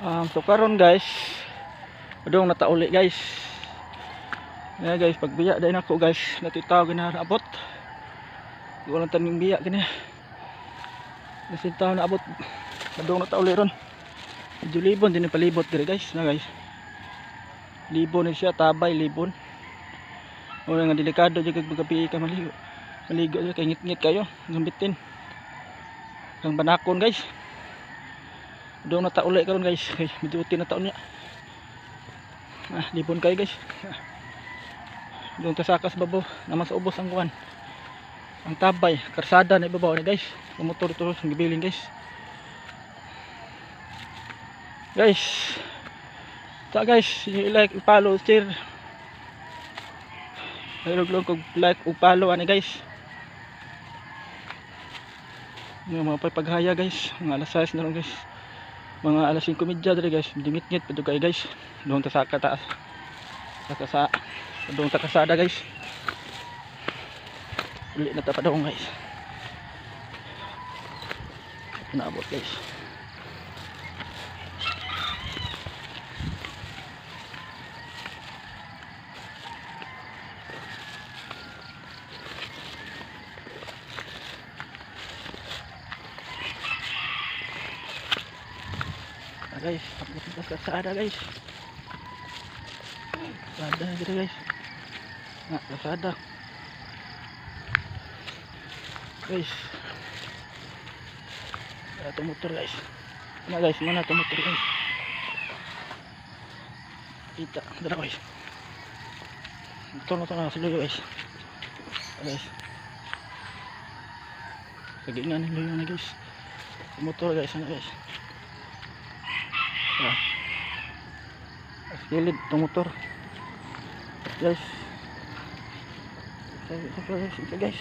So karon guys, adong natauli guys. Yeah guys, pagbiya dahil ako guys, natitaw gina naabot. Di walang taning biya kini. Nasitaw na abot. Adong natauli ron. Medyo libon din palibot diri guys, na guys. Libon ni siya, tabay libon. O nga delikado jud kag paggabi ka maligo. Maligo kay ngit-ngit kayo, gambitin. Kang banakon guys. Doon na tauli karon guys, kay medyo uti na taon niya. Libon kayo guys. Doon ta sakas babaw, naman sa ubos ang kuan. Ang tabay, karsada na ibabaw ni guys. Motor ito sa gibilin guys. Guys. Ta guys, i-like, i-follow, share. Ayog kog like ug follow ani guys. Yung mga paghaya guys, mga alas 6 na ron guys. Mga alas 5:30 diri guys, dimit-ngit padto kay guys. Doon ta sa kataas. Sa doon ta kasada guys. Uli na ta pa daw guys. Naabot guys. Guys, tapos kita kasada guys. Kasada gitu guys. Nah, kasada. Guys. Ada motor guys. Nah guys, mana tuh motor guys? Kita, dara guys. Motor na suluyo guys. Guys. Kagingan ni luyo na guys. Motor guys, ano guys? Gilid itong motor guys. Guys